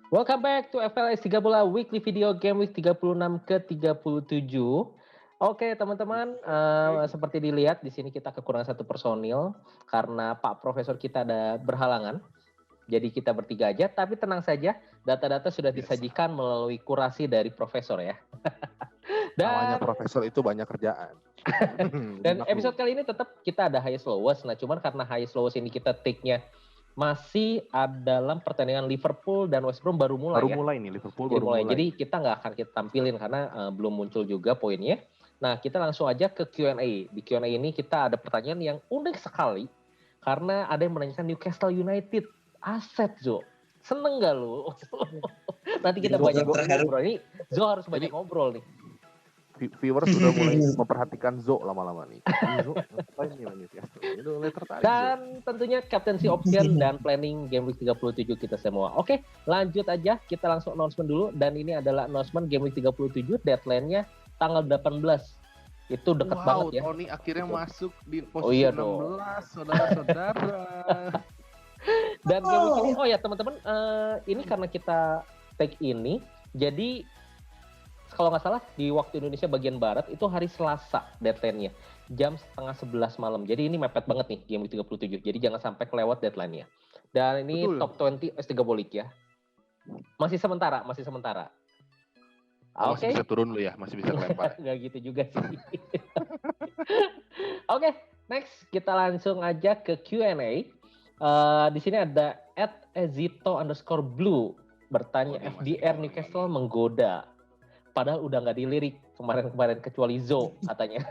Welcome back to FLS 3 Bola Weekly Video Game Week 36 ke 37. Oke teman-teman, seperti dilihat di sini kita kekurangan satu personil karena Pak Profesor kita ada berhalangan. Jadi kita bertiga aja, tapi tenang saja, data-data sudah disajikan melalui kurasi dari Profesor ya. Namanya Profesor itu banyak kerjaan. Dan episode kali ini tetap kita ada highest lowest. Nah cuman karena highest lowest ini kita take-nya masih dalam pertandingan Liverpool dan West Brom baru mulai. Liverpool baru mulai. Jadi kita nggak akan kita tampilin karena belum muncul juga poinnya. Nah kita langsung aja ke Q&A. Di Q&A ini kita ada pertanyaan yang unik sekali karena ada yang menanyakan Newcastle United aset Zo. Seneng gak lu? Nanti kita banyak ngobrol. Ini Zo harus banyak ngobrol nih. Viewers sudah mulai memperhatikan Zo lama-lama nih. Zo, ngapain nih Newcastle? Itu mulai tertarik. Dan tentunya captaincy option dan planning game week 37 kita semua. Oke, lanjut aja. Kita langsung announcement dulu. Dan ini adalah announcement game week 37. Deadline-nya tanggal 18. Itu dekat banget ya. Tony akhirnya masuk di posisi 16, saudara-saudara. Dan game week ini, oh ya teman-teman, ini karena kita take ini, jadi kalau nggak salah di waktu Indonesia bagian barat itu hari Selasa deadline-nya jam 10:30 malam. Jadi ini mepet banget nih game week 37. Jadi jangan sampai kelewat deadline-nya. Dan ini Betul. top 20 S3 Bolik ya. Masih sementara. Masih bisa turun lu ya, masih bisa kelempar. Nggak gitu juga sih. Oke, next kita langsung aja ke Q&A. Di sini ada @ezito_blue bertanya FDR Newcastle menggoda. Padahal udah nggak dilirik kemarin-kemarin kecuali Zo katanya.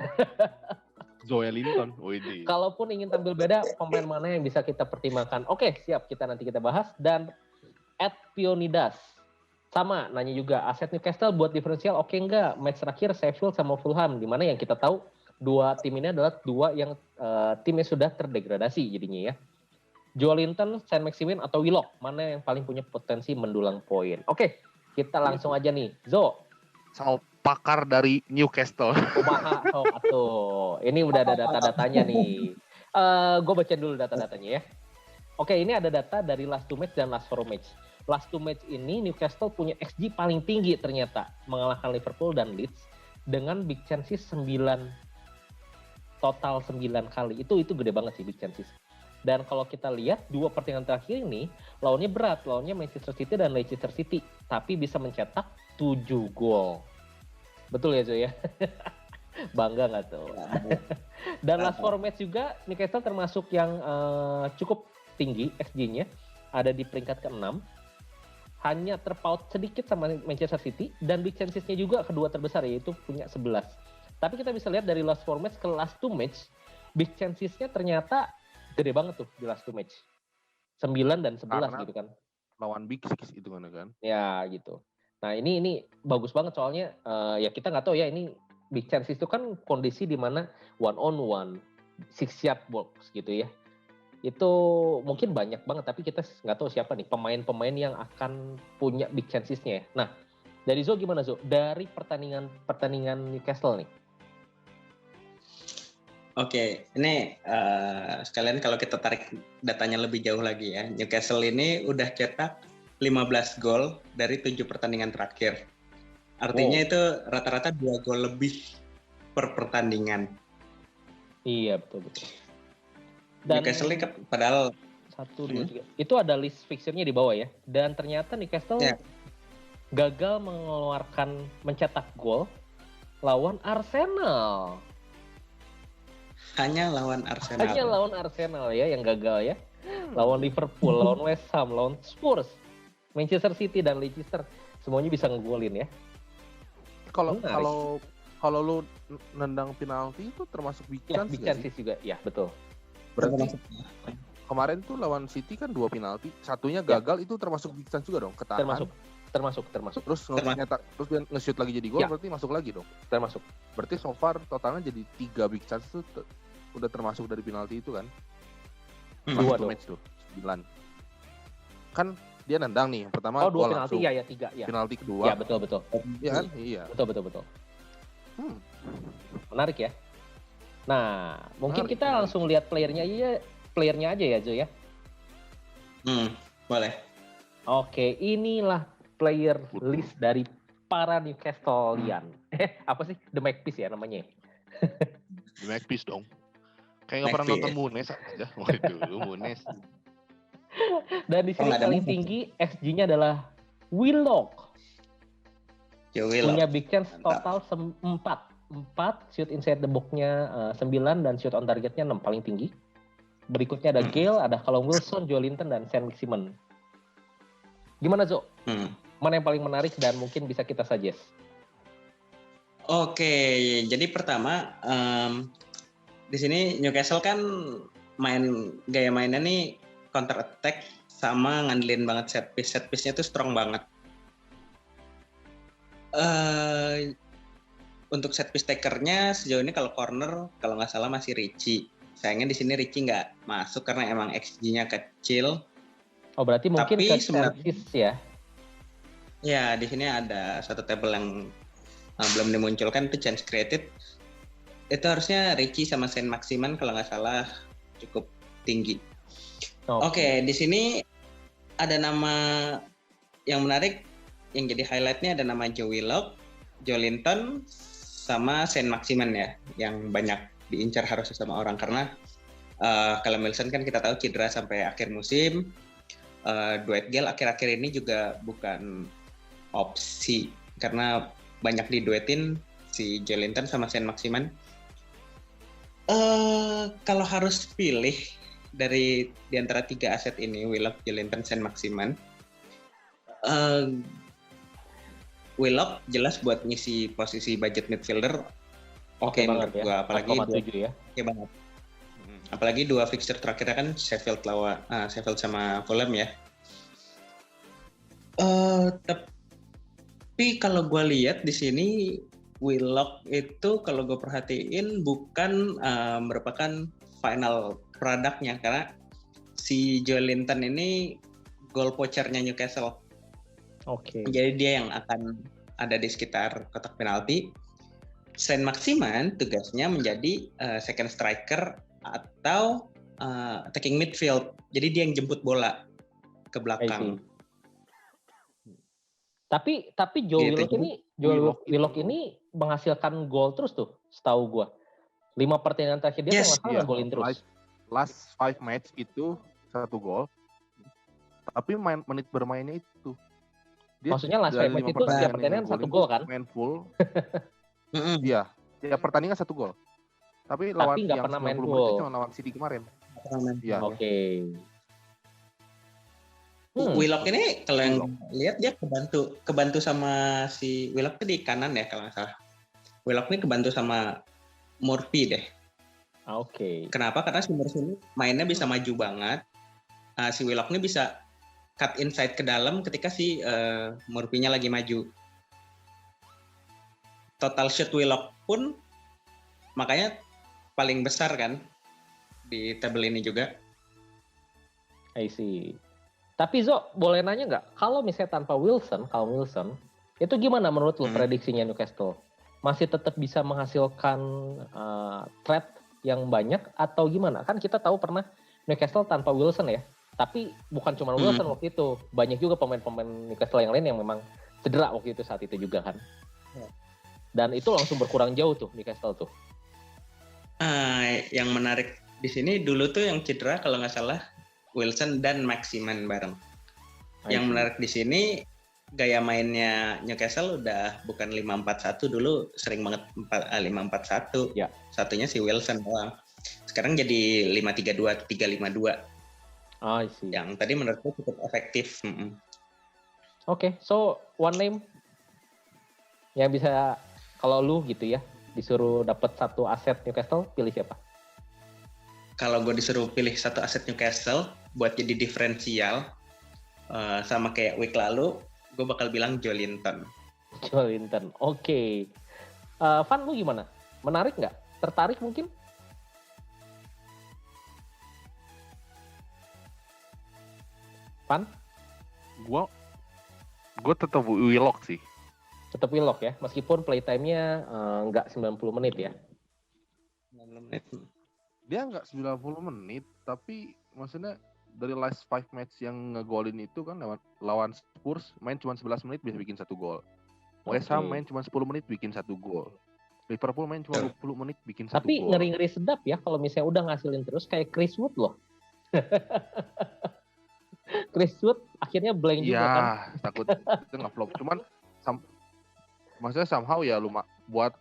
Joelinton. Kalaupun ingin tampil beda, pemain mana yang bisa kita pertimbangkan? Oke, siap. Nanti kita bahas. Dan @pionidas sama nanya juga aset Newcastle buat diferensial oke nggak? Match terakhir Sheffield sama Fulham, di mana yang kita tahu dua tim ini adalah dua yang timnya sudah terdegradasi jadinya ya. Joelinton, Saint Maximin atau Willock, mana yang paling punya potensi mendulang poin? Oke, kita langsung aja nih. Zo. Sama pakar dari Newcastle. Ini udah ada data-datanya nih. Gue baca dulu data-datanya ya. Oke, ini ada data dari last 2 match dan last 4 match. Last 2 match ini Newcastle punya XG paling tinggi ternyata. Mengalahkan Liverpool dan Leeds dengan big chances 9 kali. Itu gede banget sih big chances. Dan kalau kita lihat dua pertandingan terakhir ini lawannya berat, lawannya Manchester City dan Leicester City, tapi bisa mencetak 7 gol. Betul ya Zo ya? Bangga nggak tuh? Dan last 4 match juga Newcastle termasuk yang cukup tinggi XG-nya, ada di peringkat ke-6. Hanya terpaut sedikit sama Manchester City dan big chances-nya juga kedua terbesar yaitu punya 11. Tapi kita bisa lihat dari last 4 match ke last 2 match, big chances-nya ternyata gede banget tuh di last 2 match. 9 dan 11 karena gitu kan. Lawan Big Six itu kan. Ya gitu. Nah ini bagus banget soalnya ya kita nggak tahu ya ini big chances itu kan kondisi di mana 1-on-1, 6 yard box gitu ya. Itu mungkin banyak banget tapi kita nggak tahu siapa nih pemain-pemain yang akan punya big chances-nya ya. Nah dari Zo gimana Zo? Dari pertandingan Newcastle nih. Oke, ini sekalian kalau kita tarik datanya lebih jauh lagi ya. Newcastle ini udah cetak 15 gol dari 7 pertandingan terakhir. Artinya itu rata-rata 2 gol lebih per pertandingan. Iya, betul. Dan Newcastle ini padahal 1, 2, 3. Itu ada list fixture-nya di bawah ya. Dan ternyata Newcastle gagal mencetak gol lawan Arsenal. Hanya lawan Arsenal ya yang gagal ya. Lawan Liverpool, lawan West Ham, lawan Spurs, Manchester City dan Leicester semuanya bisa ngegolin ya. Kalau lu nendang penalti itu termasuk big chance. Big chances juga. Ya, betul. Berarti kemarin tuh lawan City kan 2 penalti, satunya gagal itu termasuk big chance juga dong, ketahan. Termasuk. Terus dia nge-shoot lagi jadi gol berarti masuk lagi dong. Termasuk. Berarti so far totalnya jadi 3 big chance tuh udah termasuk dari penalti itu kan. 2 match tuh, 9. Kan dia nendang nih, yang pertama gol penalti ya 3 ya. Penalti kedua. Ya betul. Iya kan? Iya. Betul. Menarik ya. Nah, mungkin kita langsung lihat playernya aja ya, Zo ya. Boleh. Oke, inilah player list dari para Newcastleian. Apa sih? The Magpies ya namanya? The Magpies dong. Kayak nggak pernah nonton Munes aja. Waduh, Munes. Dan di sini paling tinggi XG-nya adalah Willock. Punya big chance total 4 shoot inside the box-nya 9 dan shoot on targetnya 6 paling tinggi. Berikutnya ada Gale, ada Callum Wilson, Joelinton dan Saint Maximin. Gimana Zo? Mana yang paling menarik dan mungkin bisa kita suggest? Oke, jadi pertama di sini Newcastle kan gaya mainnya nih counter attack sama ngandelin banget set piece. Set piece-nya tuh strong banget. Untuk set piece taker-nya sejauh ini kalau corner kalau nggak salah masih Richie. Sayangnya di sini Richie nggak masuk karena emang XG-nya kecil. Oh berarti mungkin ke service ya? Ya di sini ada satu table yang belum dimunculkan itu chance created. Itu harusnya Richie sama Saint Maximin kalau nggak salah cukup tinggi. Oke, di sini ada nama yang menarik yang jadi highlight-nya ada nama Joe Willock, Joelinton, sama Saint Maximin ya, yang banyak diincar harusnya sama orang karena Callum Wilson kan kita tahu cedera sampai akhir musim. Dwight Gale akhir-akhir ini juga bukan opsi karena banyak diduetin si Joelinton sama Saint Maximin. Kalau harus pilih dari di antara 3 aset ini, Willock, Joelinton, Saint Maximin, Willock jelas buat ngisi posisi budget midfielder. Oke menurut ya. Gua apalagi 4,7 ya. Oke banget. Apalagi 2 fixture terakhirnya kan Sheffield sama Fulham ya. Tapi kalau gue lihat di sini Willock itu kalau gue perhatiin bukan merupakan final produknya karena si Joelinton ini goal poachernya Newcastle. Oke. Jadi dia yang akan ada di sekitar kotak penalti. Saint Maximin tugasnya menjadi second striker atau attacking midfield. Jadi dia yang jemput bola ke belakang. Tapi Joe Willock ini menghasilkan gol terus tuh, setahu gue. 5 pertandingan terakhir dia tuh nggak golin terus. Last 5 match itu 1 gol. Tapi menit bermainnya itu. Maksudnya last 5 match itu setiap pertandingan 1 gol kan? Main full. Iya, tiap pertandingan 1 gol. Tapi lawan nggak yang pernah main full cuma lawan City kemarin. Iya. Oke. Willock ini kalau yang lihat dia kebantu sama si Willock di kanan ya kalau nggak salah. Willock ini kebantu sama Murphy deh. Oke. Kenapa? Karena si Murphy ini mainnya bisa maju banget. Si Willock ini bisa cut inside ke dalam ketika si Murphy-nya lagi maju. Total shot Willock pun makanya paling besar kan di tabel ini juga. I see. Tapi Zo, boleh nanya nggak, kalau misalnya tanpa Wilson, itu gimana menurut lo prediksinya Newcastle? Masih tetap bisa menghasilkan threat yang banyak atau gimana? Kan kita tahu pernah Newcastle tanpa Wilson ya, tapi bukan cuma Wilson waktu itu, banyak juga pemain-pemain Newcastle yang lain yang memang cedera waktu itu saat itu juga kan. Dan itu langsung berkurang jauh tuh Newcastle tuh. Yang menarik di sini dulu tuh yang cedera kalau nggak salah Wilson dan Maximin bareng. Yang menarik di sini gaya mainnya Newcastle udah bukan 5-4-1 dulu sering banget 5-4-1. Ya. Satunya si Wilson doang. Sekarang jadi 5-3-2 3-5-2. I see. Yang tadi menurutku cukup efektif. Oke, so one name yang bisa kalau lu gitu ya disuruh dapat satu aset Newcastle, pilih siapa? Kalau gue disuruh pilih satu aset Newcastle buat jadi diferensial sama kayak week lalu, gue bakal bilang Joelinton. Oke. Van, lu gimana? Menarik nggak? Tertarik mungkin? Van? Gue tetap Willock sih. Tetap Willock ya, meskipun playtime-nya nggak 90 menit ya. 90 menit. Dia nggak 90 menit, tapi maksudnya dari last 5 match yang ngegolin itu kan lawan Spurs main cuma 11 menit bisa bikin 1 gol. West Ham main cuma 10 menit bikin 1 gol. Liverpool main cuma 20 menit bikin 1 gol. Tapi ngeri-ngeri sedap ya kalau misalnya udah ngasilin terus kayak Chris Wood loh. Chris Wood akhirnya blank juga kan. Iya, takut itu nge-flop. Cuman maksudnya somehow ya buat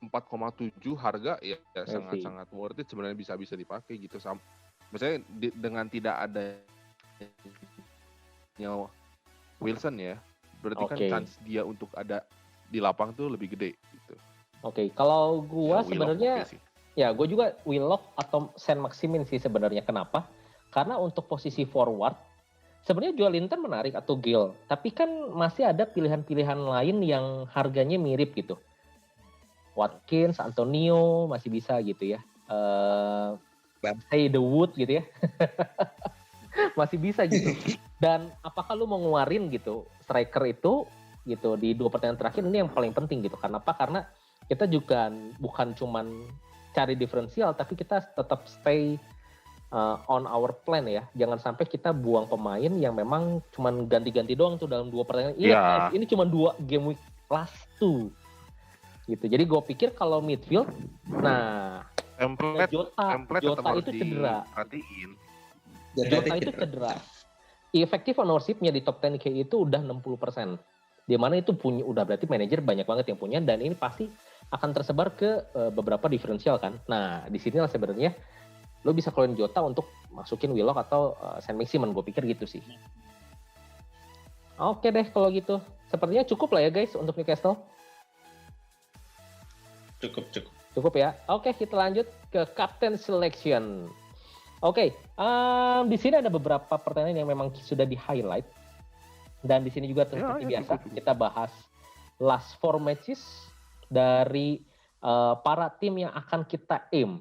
4,7 harga ya sangat-sangat worth it, sebenarnya bisa dipakai gitu. Misalnya dengan tidak ada Wilson ya, berarti kan chance dia untuk ada di lapang tuh lebih gede gitu. Oke, kalau gua sebenarnya ya gua juga Willock atau Saint-Maximin sih sebenarnya. Kenapa? Karena untuk posisi forward sebenarnya Joelinton menarik atau Gil, tapi kan masih ada pilihan-pilihan lain yang harganya mirip gitu. Watkins, Antonio masih bisa gitu ya. Say the Wood gitu ya. Masih bisa gitu. Dan apakah lu mau ngeluarin gitu striker itu gitu di 2 pertandingan terakhir, ini yang paling penting gitu. Kenapa? Karena kita juga bukan cuman cari diferensial, tapi kita tetap stay on our plan ya. Jangan sampai kita buang pemain yang memang cuman ganti-ganti doang tuh dalam 2 pertandingan. Iya, ini cuma 2 game week last 2. Gitu. Jadi gue pikir kalau midfield, nah Jota itu cedera. Jota itu cedera. Effective ownership-nya di top 10K itu udah 60%. Di mana itu udah berarti manajer banyak banget yang punya, dan ini pasti akan tersebar ke beberapa diferensial kan. Nah, di sini lah sebenarnya lo bisa keluarin Jota untuk masukin Willock atau Saint-Maximin, gue pikir gitu sih. Oke deh kalau gitu. Sepertinya cukup lah ya guys untuk Newcastle. Cukup ya. Oke, kita lanjut ke Captain Selection. Oke, di sini ada beberapa pertanyaan yang memang sudah di-highlight. Dan di sini juga seperti biasa kita bahas last 4 matches dari para tim yang akan kita aim.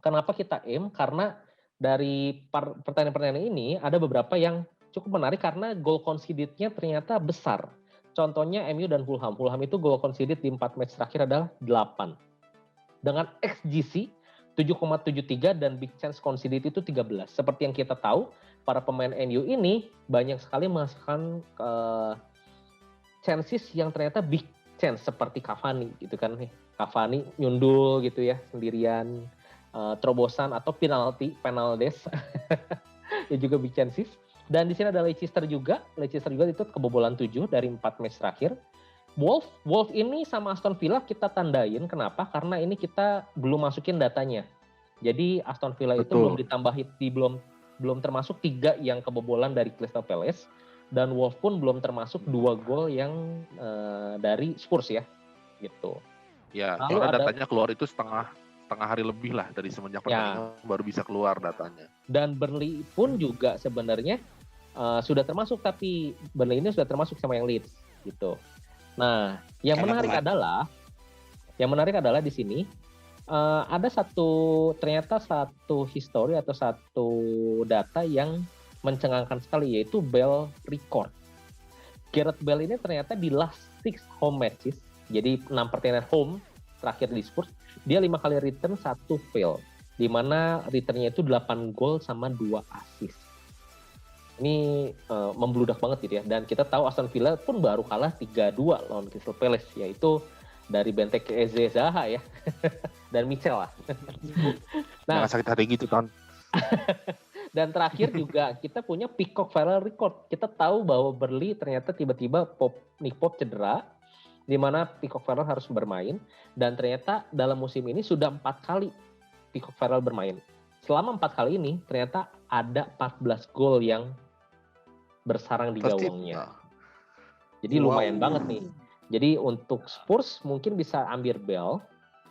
Kenapa kita aim? Karena dari pertanyaan-pertanyaan ini ada beberapa yang cukup menarik karena goal conceded-nya ternyata besar. Contohnya MU dan Fulham. Fulham itu goal conceded di 4 match terakhir adalah 8. Dengan XGC 7,73 dan big chance conceded itu 13. Seperti yang kita tahu, para pemain MU ini banyak sekali menghasilkan chances yang ternyata big chance seperti Cavani gitu kan. Cavani nyundul gitu ya sendirian, terobosan atau penalties. Ya juga big chances. Dan di sini ada Leicester juga itu kebobolan 7 dari 4 match terakhir. Wolf ini sama Aston Villa kita tandain, kenapa? Karena ini kita belum masukin datanya. Jadi Aston Villa itu belum ditambahin, belum termasuk 3 yang kebobolan dari Crystal Palace, dan Wolf pun belum termasuk 2 gol yang dari Spurs ya, gitu. Ya, karena datanya keluar itu setengah hari lebih lah dari semenjak pertandingan baru bisa keluar datanya. Dan Burnley pun juga sebenarnya sudah termasuk, tapi Burnley ini sudah termasuk sama yang Leeds gitu. Nah, yang menarik adalah di sini ada ternyata satu histori atau satu data yang mencengangkan sekali, yaitu Bale record. Gareth Bale ini ternyata di last 6 home matches, jadi 6 pertandingan home terakhir di Spurs, dia 5 kali return, 1 fail, di mana returnnya itu 8 gol sama 2 assist. Ini membludak banget gitu ya. Dan kita tahu Aston Villa pun baru kalah 3-2 lawan Crystal Palace, yaitu dari Benteke Eze Zaha ya. Dan Michel lah. Nah, jangan sakit hati gitu kan. Dan terakhir juga kita punya Peacock Farrell record. Kita tahu bahwa Burnley ternyata tiba-tiba Nick Pope cedera, di mana Peacock Farrell harus bermain, dan ternyata dalam musim ini sudah 4 kali Peacock Farrell bermain. Selama 4 kali ini ternyata ada 14 gol yang bersarang di gawangnya. Jadi lumayan banget nih. Jadi untuk Spurs mungkin bisa ambil Bale.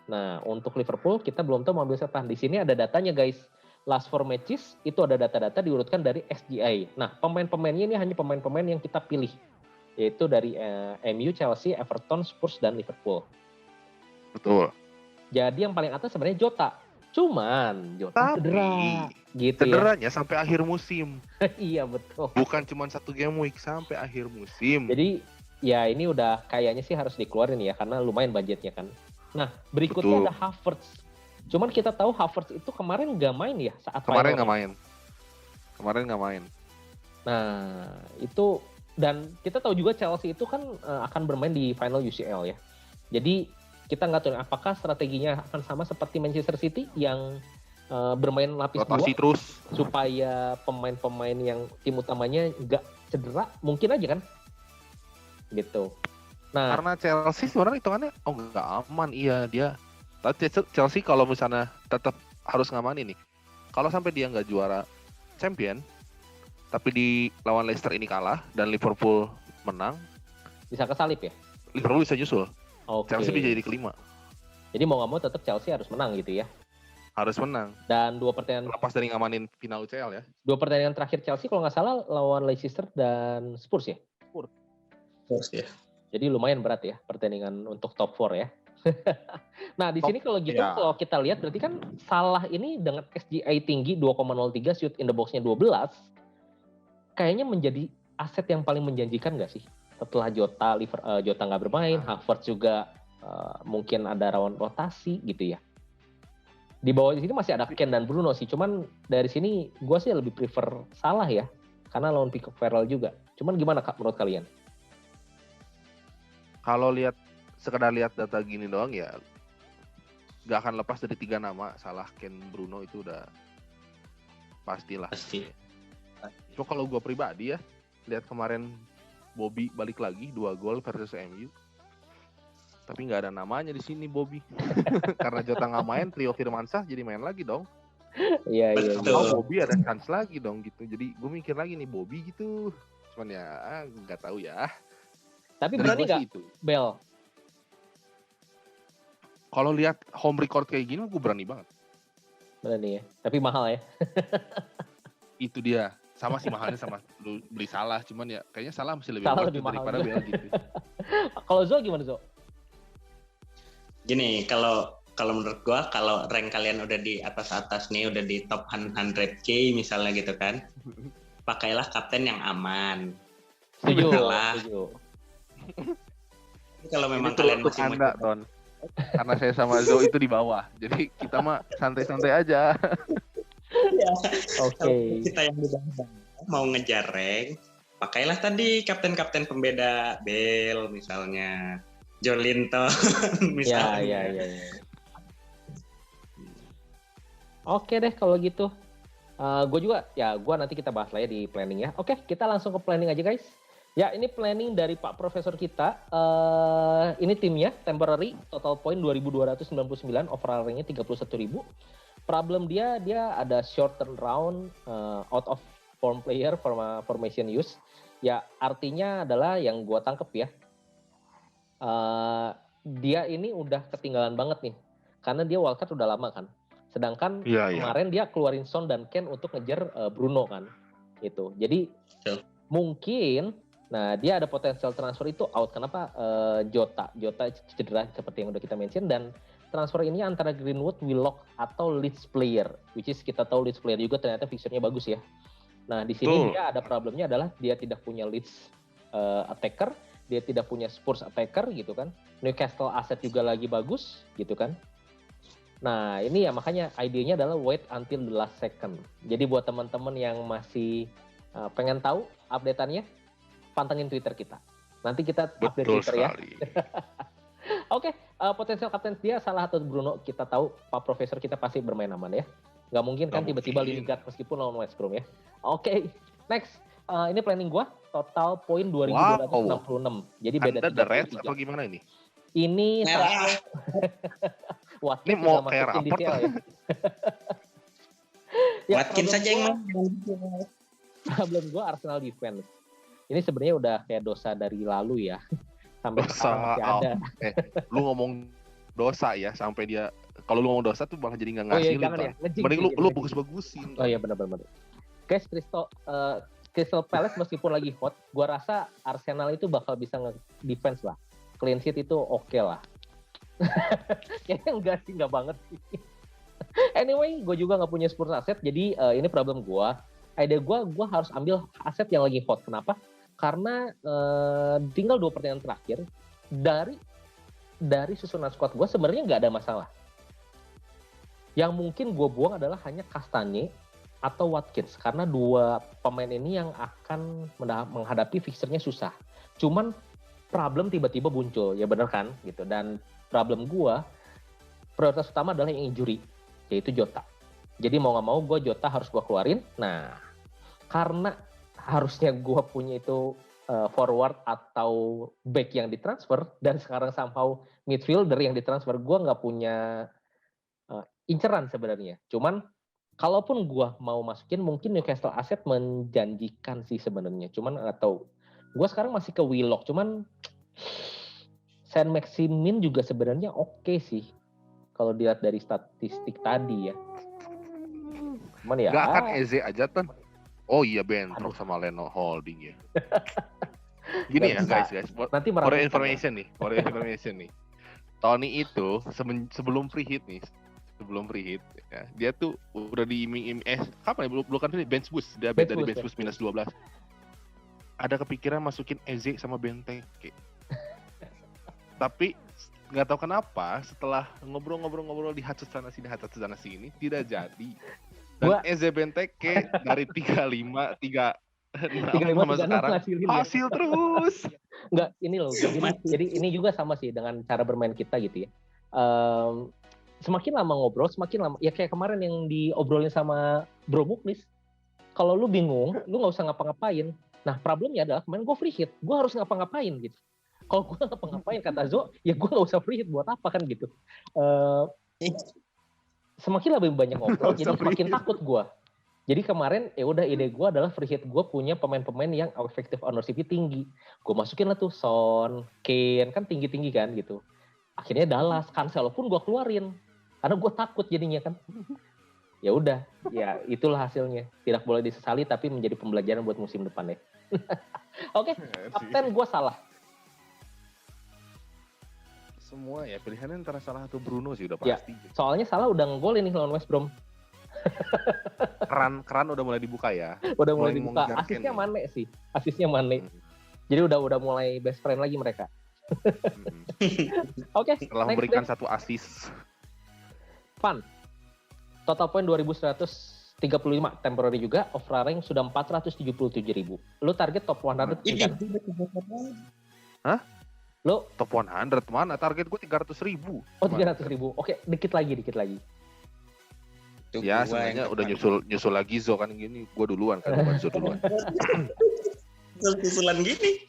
Nah, untuk Liverpool kita belum tahu mau ambil siapa. Di sini ada datanya guys. Last 4 matches itu ada data-data diurutkan dari SGI. Nah, pemain-pemainnya ini hanya pemain-pemain yang kita pilih. Yaitu dari MU, Chelsea, Everton, Spurs, dan Liverpool. Betul. Jadi yang paling atas sebenarnya Jota. Cuman Jota cedera. Gitu cederanya sampai akhir musim. Iya betul. Bukan cuma 1 game week, sampai akhir musim. Jadi ya ini udah kayaknya sih harus dikeluarin ya, karena lumayan budgetnya kan. Nah berikutnya ada Havertz. Cuman kita tahu Havertz itu kemarin nggak main ya saat kemarin nggak main. Kemarin nggak main. Nah, itu dan kita tahu juga Chelsea itu kan akan bermain di final UCL ya. Jadi kita nggak tahu apakah strateginya akan sama seperti Manchester City yang bermain lapis Rotasi dua terus. supaya pemain-pemain yang tim utamanya nggak cedera, mungkin aja kan, gitu. Nah, Karena Chelsea sebenarnya hitungannya nggak aman, iya dia. Tapi Chelsea kalau misalnya tetap harus ngamanin nih. Kalau sampai dia nggak juara champion, tapi di lawan Leicester ini kalah dan Liverpool menang, bisa kesalip ya. Liverpool bisa nyusul. Oke. Chelsea bisa jadi kelima. Jadi mau nggak mau tetap Chelsea harus menang gitu ya. Harus menang. Dan dua pertandingan Lepas dari ngamanin final UCL ya. terakhir Chelsea kalau nggak salah lawan Leicester dan Spurs ya. Terus ya. Jadi lumayan berat ya pertandingan untuk top 4 ya. Nah di sini kalau gitu ya. kalau kita lihat berarti kan Salah ini dengan XGI tinggi 2,03 shoot in the box-nya 12 kayaknya menjadi aset yang paling menjanjikan nggak sih? Setelah Jota nggak bermain, Havertz juga mungkin ada rawan rotasi gitu ya. Di bawah di sini masih ada Ken dan Bruno sih, cuman dari sini gue sih lebih prefer Salah ya, karena lawan Pickford Farrell juga. Cuman gimana Kak menurut kalian? Kalau sekedar lihat data gini doang ya, nggak akan lepas dari 3 nama. Salah, Ken, Bruno itu udah pastilah. Pasti. Cuma kalau gue pribadi ya, lihat kemarin Bobby balik lagi 2 gol versus MU. Tapi nggak ada namanya di sini Bobby. Karena Jota nggak main, Trio Firmansyah jadi main lagi dong. Iya. Kalau Bobby ada chance lagi dong gitu. Jadi gue mikir lagi nih Bobby gitu. Cuman ya nggak tahu ya. Tapi Dari berani gua nggak sih itu. Bel? Kalau lihat home record kayak gini, gue berani banget. Berani ya. Tapi mahal ya. Itu dia. Sama sih mahalnya sama lu beli Salah. Cuman ya kayaknya Salah masih lebih Salah worth lebih it mahal daripada juga. Bel gitu. Kalau Zo gimana Zo? Gini, kalau menurut gua, kalau rank kalian udah di atas-atas nih, udah di top 100k misalnya gitu kan, pakailah kapten yang aman. Setuju. Salah. Kalau memang Ini kalian untuk masih Anda, Ton. Karena saya sama Zo itu di bawah. Jadi kita mah santai-santai aja. ya, Oke. kalau kita yang di bawah mau ngejar rank, pakailah tadi kapten-kapten pembeda, Bale misalnya, John Linton misalnya. Ya. Oke deh kalau gitu. Gue juga, gue nanti kita bahas lah ya di planning ya. Oke, kita langsung ke planning aja guys. Ya, ini planning dari Pak Profesor kita. Ini timnya, temporary, total point 2.299, overall ranknya 31.000. Problem dia ada short turnaround, out of form player, formation use. Ya, artinya adalah yang gue tangkep ya. Dia ini udah ketinggalan banget nih. Karena dia wildcard udah lama kan. Sedangkan kemarin dia keluarin Son dan Ken untuk ngejar Bruno kan. Gitu. Jadi mungkin dia ada potensial transfer itu out. Kenapa? Jota cedera seperti yang udah kita mention, dan transfer ini antara Greenwood, Willock atau Leeds player, which is kita tahu Leeds player juga ternyata fixture-nya bagus ya. Nah, di sini dia ada problemnya adalah dia tidak punya Leeds attacker, dia tidak punya Spurs attacker gitu kan. Newcastle aset juga lagi bagus gitu kan. Nah, ini ya makanya idenya adalah wait until the last second. Jadi buat teman-teman yang masih pengen tahu update-annya, pantengin Twitter kita. Nanti kita update Twitter ya. Oke, potensial kapten dia Salah atau Bruno, kita tahu Pak Profesor kita pasti bermain aman ya. Nggak mungkin kan tiba-tiba Lingard meskipun lawan West Brom ya. Oke, next. Ini planning gua, total poin 2.266. Jadi beda 3. Anda the Reds apa gimana ini? Ini merah. Ini mau kayak rapor ya. Watkins saja yang main. Problem gue Arsenal defense. Ini sebenarnya udah kayak dosa dari lalu ya. Sampai sekarang masih ada. Lu ngomong dosa ya, sampai dia, kalau lu ngomong dosa tuh malah jadi nggak ngasilin. Jangan ya. Mending lu bagus-bagusin. Oh iya benar-benar. Guys, Crystal Palace meskipun lagi hot, gue rasa Arsenal itu bakal bisa nge-defense lah. Clean sheet itu oke lah. Kayaknya enggak banget sih. Anyway, gue juga nggak punya Spurs aset, jadi ini problem gue. Ide gue harus ambil aset yang lagi hot. Kenapa? Karena tinggal 2 pertandingan terakhir dari susunan squad gue sebenarnya nggak ada masalah. Yang mungkin gue buang adalah hanya Kastanye atau Watkins, karena dua pemain ini yang akan menghadapi fixernya susah. Cuman problem tiba-tiba muncul, ya bener kan gitu. Dan problem gua prioritas utama adalah yang injury, yaitu Jota. Jadi mau nggak mau gue Jota harus gue keluarin. Nah, karena harusnya gue punya itu forward atau back yang ditransfer, dan sekarang somehow midfielder yang ditransfer, gue nggak punya inceran sebenarnya. Cuman kalaupun gue mau masukin, mungkin Newcastle Asset menjanjikan sih sebenarnya. Cuman nggak tahu. Gue sekarang masih ke Willock. Cuman Saint Maximin juga sebenarnya oke sih. Kalau dilihat dari statistik tadi ya. Cuman ya. Gak akan Eze aja kan? Oh iya bentrok sama Leno Holding ya. Gini ya guys. Nanti for information nih. Tony itu sebelum free hit ya, dia tuh udah diiming-iming kapan ya? Belum kan bench boost. Dia beda dari bench boost minus 12. Ada kepikiran masukin Eze sama Benteke. Tapi nggak tahu kenapa setelah ngobrol di hacut sana sini tidak jadi. Dan Eze Benteke dari 35 sama sekarang hasil terus. Enggak, ini loh. Jadi ini juga sama sih dengan cara bermain kita gitu ya. Semakin lama ngobrol, semakin lama ya kayak kemarin yang diobrolin sama Bro Muklis. Kalau lu bingung, lu nggak usah ngapa-ngapain. Nah, problemnya adalah kemarin gue free hit, gue harus ngapa-ngapain gitu. Kalau gue ngapa-ngapain kata Zo, ya gue nggak usah free hit buat apa kan gitu. Semakin lebih banyak ngobrol, jadi semakin takut gue. Jadi kemarin ya udah ide gue adalah free hit gue punya pemain-pemain yang effective ownership-nya tinggi. Gue masukin lah tuh Son, Kane, kan tinggi-tinggi kan gitu. Akhirnya Dallas, Cancelo pun gue keluarin. Karena gue takut jadinya kan. Ya udah, ya itulah hasilnya. Tidak boleh disesali tapi menjadi pembelajaran buat musim depan ya. Oke, kapten gue salah. Semua ya pilihannya antara Salah atau Bruno sih udah pasti. Ya, soalnya Salah udah ngegol ini lawan West Brom. keran udah mulai dibuka ya. Udah mulai dibuka. Asisnya Mane sih. Jadi udah mulai best friend lagi mereka. Oke. Setelah memberikan satu asis. Fun. Total point 2135, temporary juga. Overall rank sudah 477.000. Lu target top 100 kan? Hah? Lu top 100 mana? Target gue 300.000. Oh 300.000. Oke, dikit lagi. Ya sebenarnya udah nyusul lagi Zo kan gini. Gue duluan kan, bukan Zo duluan. Susulan gini.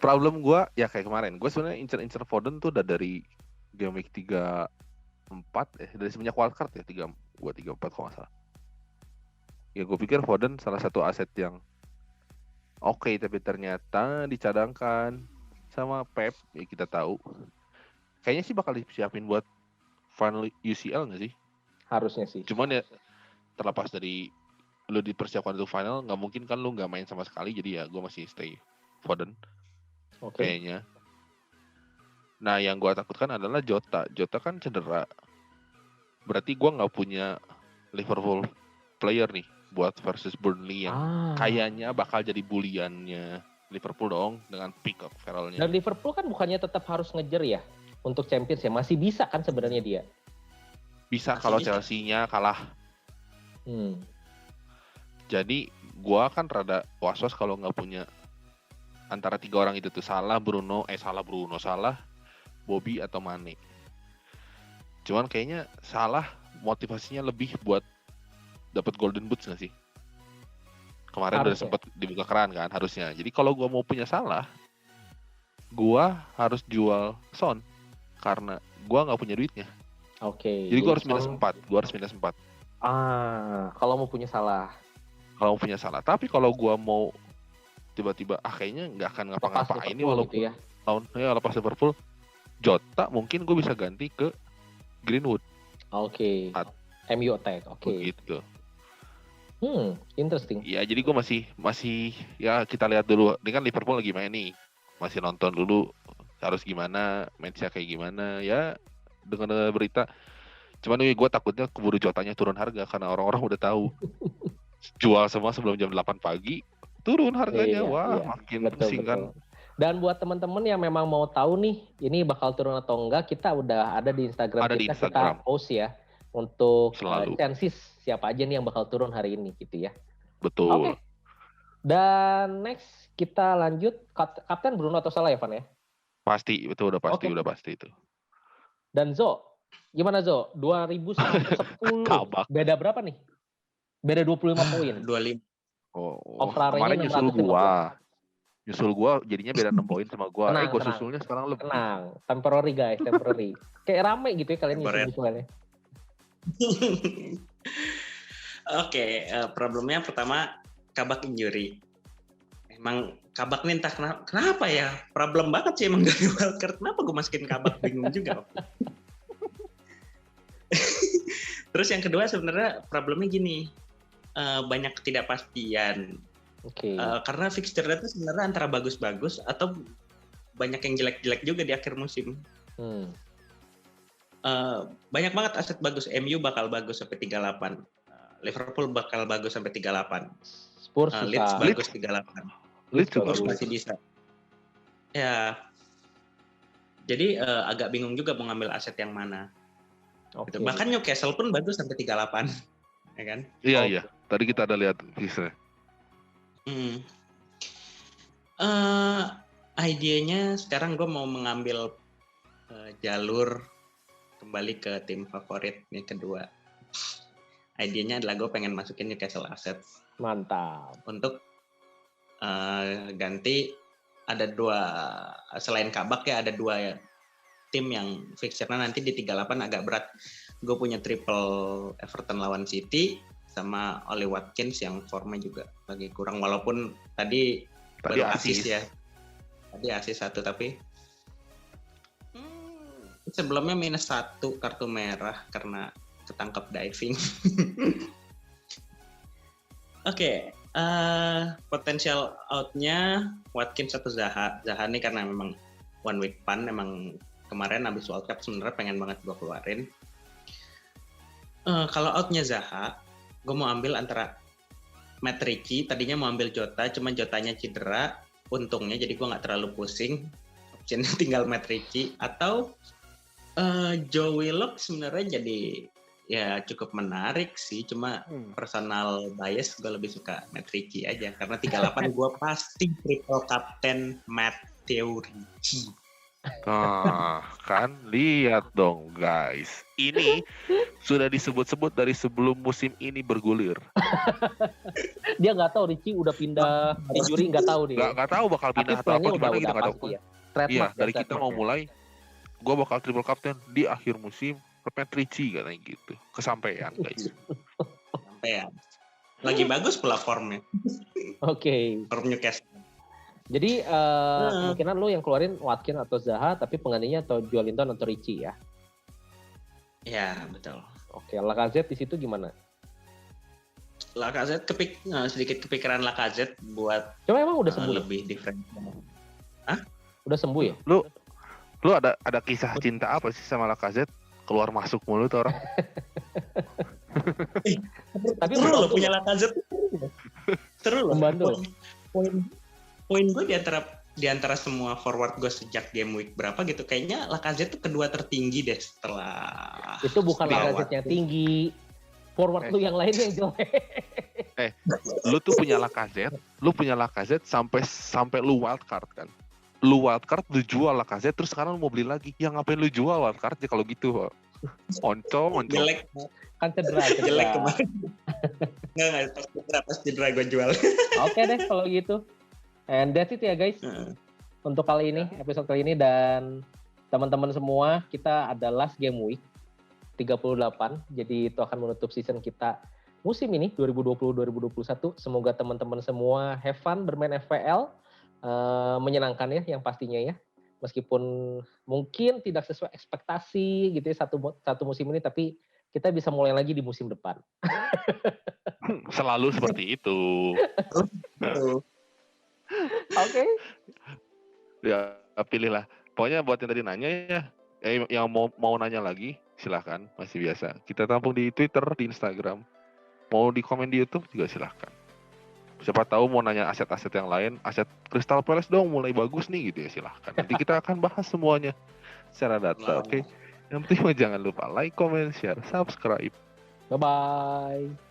Problem gue ya kayak kemarin. Gue sebenarnya incer Foden tuh udah dari game week 34 dari semenjak wildcard ya 34 kalau nggak salah. Ya gue pikir Foden salah satu aset yang oke, tapi ternyata dicadangkan sama Pep, ya kita tahu. Kayaknya sih bakal disiapin buat final UCL nggak sih? Harusnya sih. Cuman ya terlepas dari lu dipersiapkan untuk final, nggak mungkin kan lu nggak main sama sekali, jadi ya gue masih stay Foden. Kayaknya. Nah yang gue takutkan adalah Jota. Jota kan cedera. Berarti gue nggak punya Liverpool player nih buat versus Burnley yang kayaknya bakal jadi buliannya Liverpool dong dengan pick up Farrell-nya. Dan Liverpool kan bukannya tetap harus ngejar ya untuk Champions ya, masih bisa kan sebenarnya dia. Bisa kalau Chelsea-nya kalah. Jadi gua kan rada was-was kalau nggak punya antara 3 orang itu tuh Salah, Bobby atau Mane. Cuman kayaknya Salah motivasinya lebih buat dapat Golden Boots nggak sih? Kemarin udah sempat dibuka keran kan harusnya. Jadi kalau gua mau punya Salah, gua harus jual Son karena gua nggak punya duitnya. Oke. Jadi gua harus minus 4. Kalau mau punya Salah. Tapi kalau gua mau tiba-tiba kayaknya nggak akan ngapa-ngapain ini walaupun gitu ya. Lepas Liverpool, Jota mungkin gue bisa ganti ke Greenwood. Oke. MU attack. Oke. Gitu. Interesting. Ya jadi gue masih ya kita lihat dulu. Ini kan Liverpool lagi main nih. Masih nonton dulu harus gimana, match-nya kayak gimana. Ya dengan berita. Cuman gue takutnya keburu Jotanya turun harga karena orang-orang udah tahu. Jual semua sebelum jam 8 pagi, turun harganya. Makin pusing kan. Dan buat teman-teman yang memang mau tahu nih, ini bakal turun atau enggak, kita udah ada di Instagram kita post ya. untuk Selalu. chances siapa aja nih yang bakal turun hari ini gitu ya. Betul. Oke. Dan next kita lanjut Kapten Bruno atau salah ya, Van ya? Pasti, itu udah pasti, Oke. udah pasti itu. Dan Zo, gimana Zo? 2000 sama 10. Kabak. Beda berapa nih? Beda 25 poin. 25. Oh, Rarenya kemarin nyusul 650. gua. Nyusul gua jadinya beda 6 poin sama gua. Tenang, Gua tenang. susulnya sekarang lebih. Tenang, temporary guys, temporary. Kayak rame gitu ya kalian Temporary. nyusul-nyusulannya. Oke, problemnya pertama Kabak injury. Emang Kabak nih entah kenapa ya, problem banget sih emang dari wildcard. Kenapa gue masukin Kabak, bingung juga. Terus yang kedua sebenarnya problemnya gini, banyak ketidakpastian. Oke. Karena fixture-nya itu sebenarnya antara bagus-bagus atau banyak yang jelek-jelek juga di akhir musim. Banyak banget aset bagus. MU bakal bagus sampai 38. Liverpool bakal bagus sampai 38. Spurs Leeds susah. bagus 38. Leeds juga Spurs masih bisa. Ya. Jadi agak bingung juga mau ngambil aset yang mana. Oke. Gitu. Bahkan Newcastle pun bagus sampai 38. Ya kan? Iya, Oke. iya. Tadi kita ada lihat fixnya. Idenya sekarang gue mau mengambil jalur kembali ke tim favorit yang kedua. Idenya adalah gue pengen masukin Newcastle asset. Mantap. Untuk ganti ada dua, selain Kabak ya ada dua ya, tim yang fixture-nya nanti di 38 agak berat. Gue punya triple Everton lawan City sama Oli Watkins yang formnya juga lagi kurang, walaupun tadi baru assist ya. Tadi assist 1 tapi sebelumnya -1 kartu merah karena ketangkap diving. Oke, potensial out-nya Watkins atau Zaha. Zaha ini karena memang one week ban, memang kemarin habis World Cup sebenarnya pengen banget gue keluarin. Kalau out-nya Zaha, gue mau ambil antara Matt Ritchie, tadinya mau ambil Jota, cuma Jotanya cedera, untungnya jadi gue nggak terlalu pusing. Optionnya tinggal Matt Ritchie, atau Joe Willock sebenarnya jadi ya cukup menarik sih, cuma personal bias gue lebih suka Matt Ritchie aja, karena 38 gue pasti triple captain Matteo Ritchie. Kan lihat dong guys, ini sudah disebut-sebut dari sebelum musim ini bergulir. Dia nggak tahu Ritchie udah pindah injury, nggak tahu nih. Nggak tahu bakal pindah atau apa gimana, kita nggak tahu. Ya. Iya, dari kita mau mulai, gue bakal triple captain di akhir musim Matt Ritchie katanya gitu. Kesampaian guys. Kesampaian. Lagi bagus pula formnya. Oke. Form Newcastle. Jadi kemungkinan lu yang keluarin Watkins atau Zaha, tapi penggantinya atau Joelinton atau Ritchie ya? Ya betul. Oke, Lacazette di situ gimana? Lacazette sedikit kepikiran Lacazette buat. Cuma emang udah sembuh lebih different. Hah? Udah sembuh ya? Lu ada kisah cinta apa sih sama Lacazette? Keluar masuk mulu tuh orang. Tapi seru loh punya Lacazette. Seru loh. Membantu. Poin gue di antara semua forward gue sejak game week berapa gitu, kayaknya Lacazette tuh kedua tertinggi deh setelah. Itu bukan Lacazette yang tinggi, forward lu yang lain yang jelek. Lu tuh punya Lacazette sampai lu wildcard kan. Lu wildcard, lu jual Lacazette, terus sekarang lu mau beli lagi. Ya ngapain lu jual wildcardnya kalau gitu? Onco. Jelek. Kan cedera. Jelek kemarin. Nggak, pas cedera gue jual. Oke deh kalau gitu. And that's it ya guys. Untuk kali ini, episode kali ini, dan teman-teman semua, kita ada last game week 38. Jadi itu akan menutup season kita musim ini 2020-2021. Semoga teman-teman semua have fun bermain FPL, menyenangkan ya yang pastinya ya. Meskipun mungkin tidak sesuai ekspektasi gitu ya satu musim ini, tapi kita bisa mulai lagi di musim depan. Selalu seperti itu. Oke. Ya pilihlah. Pokoknya buat yang tadi nanya ya, yang mau nanya lagi silahkan, masih biasa. Kita tampung di Twitter, di Instagram. Mau di komen di YouTube juga silahkan. Siapa tahu mau nanya aset-aset yang lain, aset Crystal Palace dong mulai bagus nih gitu ya, silahkan. Nanti kita akan bahas semuanya secara data, oke? Yang penting mah jangan lupa like, comment, share, subscribe. Bye bye.